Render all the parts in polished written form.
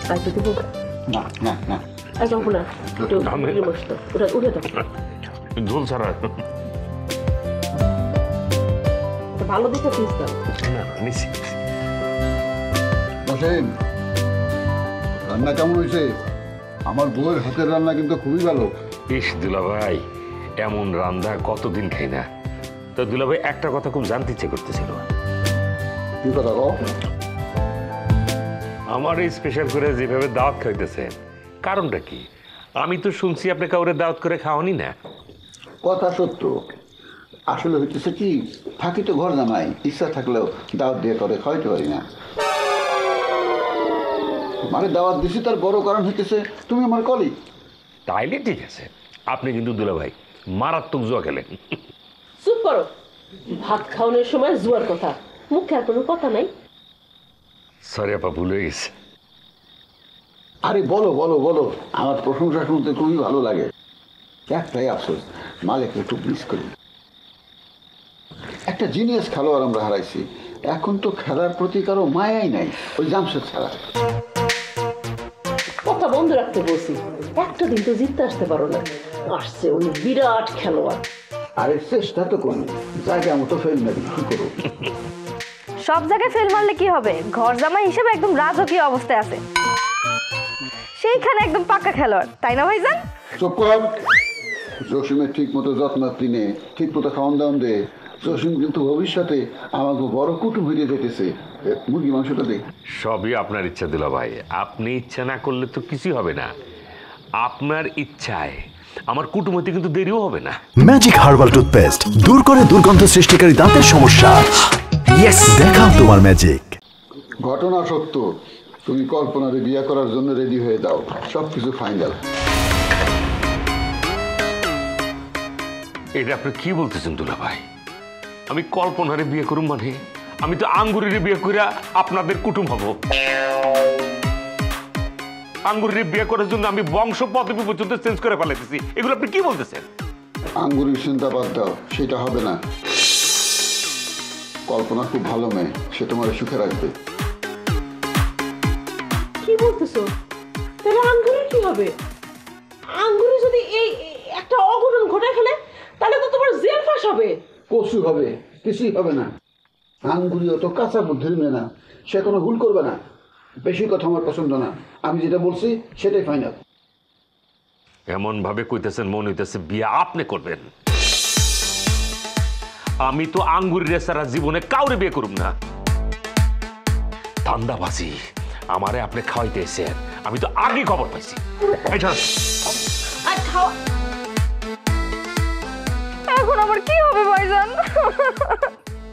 আইতে দিব না না না একদম না উঠে তো ঝোল ছাড়া ভালো দিকে পিস দাও না নিছি বসেন রান্না কেমন হয়েছে আমার বউয়ের হাতের রান্না কিন্তু খুবই ভালো ইস দুলাভাই এমন রান্না কতদিন খাই না তো দুলাভাই একটা কথা খুব জানতে ইচ্ছে করতেছিল কি কথা কও আমার এই স্পেশাল করে যেভাবে দাওয়াত খাইতেছেন কারণটা কি আমি তো শুনছি আপনি কাউরে দাওয়াত করে খাওয়ানি না কথা সত্য আসলে হইতেছে কি থাকি তো ঘর জামাই ইচ্ছা থাকলেও দাওয়াত দিয়ে করে খাওয়াইতে পারি না মানে দাওয়াত দিছি তার বড় কারণ হইতেছে তুমি আমার কলিগ তাইলে ঠিক আছে আপনি কিন্তু দুলাভাই মারাত্মক জুয়া খেলেন চুপ করো ভাত খাওয়ানোর সময় জুয়ার কথা মুখে আর কোনো কথা নাই সরি আপা ভুল হয়ে গেছে আরে বলো বলো বলো আমার প্রশংসা শুনতে খুবই ভালো লাগে একটাই আফসোস মালিক একটু মিস করি একটা জিনিয়াস খেলোয়াড় আমরা হারাইছি এখন তো খেলার প্রতি কারো মায়াই নাই ওই জামশেদ ছাড়া কথা বন্ধ রাখতে বলছি একটা দিন তো জিততে আসতে পারো না আসছে উনি বিরাট খেলোয়াড় আরে চেষ্টা তো করি জায়গা মতো ফেল মারি কি করো সব জায়গায় ফেল মারলে কি হবে ঘর জামাই হিসেবে একদম রাজকীয় অবস্থায় আছে সেইখানে একদম পাক্কা খেলোয়াড় তাই না ভাইজান চুপ কর জসিমের ঠিক মতো যত্ন দিনে ঠিক মতো খাওয়ান দাওয়ান দে জসিম কিন্তু ভবিষ্যতে আমাকে বড় কুটুম হয়ে যেতেছে মুরগি মাংসটা দে সবই আপনার ইচ্ছা দুলাভাই আপনি ইচ্ছা না করলে তো কিছুই হবে না আপনার ইচ্ছায় আমার কুটুমতি কিন্তু দেরিও হবে না ম্যাজিক হার্বাল টুথপেস্ট দূর করে দুর্গন্ধ সৃষ্টিকারী দাঁতের সমস্যা ইয়েস দেখাও তোমার ম্যাজিক ঘটনা সত্য তুমি কল্পনারে বিয়ে করার জন্য রেডি হয়ে দাও সবকিছু ফাইনাল এটা আপনি কি বলতেছেন দুলাভাই আমি কল্পনারে বিয়ে করুম মানে আমি তো আঙ্গুরিরে বিয়ে কইরা আপনাদের কুটুম হব আঙ্গুরিরে বিয়ে করার জন্য আমি বংশ পদবি পর্যন্ত চেঞ্জ করে ফেলাইতেছি এগুলো আপনি কি বলতেছেন আঙ্গুরির চিন্তা বাদ দাও সেটা হবে না কল্পনা খুব ভালো মেয়ে সে তোমার সুখে রাখবে কি বলতেছো তাহলে আঙ্গুরের কি হবে আঙ্গুরে যদি এই একটা অঘটন ঘটে ফেলে তাহলে তো তোমার জেল ফাঁস হবে কচু হবে কিছুই হবে না আঙ্গুরি অত কাঁচা বুদ্ধির মেয়ে না সে কোনো ভুল করবে না বেশি কথা আমার পছন্দ না আমি যেটা বলছি সেটাই ফাইনাল এমন ভাবে কইতেছেন মনে হইতেছে বিয়ে আপনি করবেন আমি তো আঙ্গুরিরে সারা জীবনে কাউরে বিয়ে করুম না ধান্দাবাজি আমারে আপনি খাওয়াইতে এসেছেন আমি তো আগে খবর পাইছি এখন আবার কি হবে ভাইজান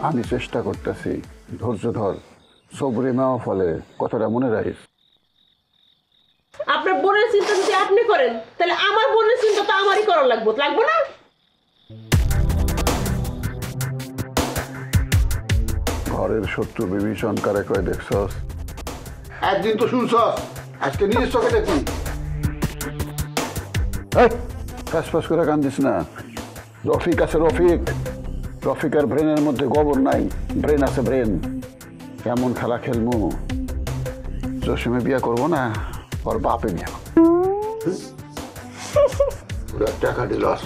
আমি চেষ্টা করতেছি ধৈর্য ধর সবরে মেওয়া ফলে কথাটা মনে রাখিস আপনার বোনের চিন্তা যদি আপনি করেন তাহলে আমার বোনের চিন্তা তো আমারই করা লাগবে না ঘরের শত্রু বিভীষণ কারে কয় দেখছস একদিন তো শুনছস আজকে নিজের চোখে দেখবি ফাঁস করে কান্দিস না রফিক আছে রফিকের ব্রেনের মধ্যে গোবর নাই ব্রেন আছে ব্রেন কেমন খেলা খেলবো জসিমে বিয়া করবো না ওর বাপে বিয়া টাকা দিলস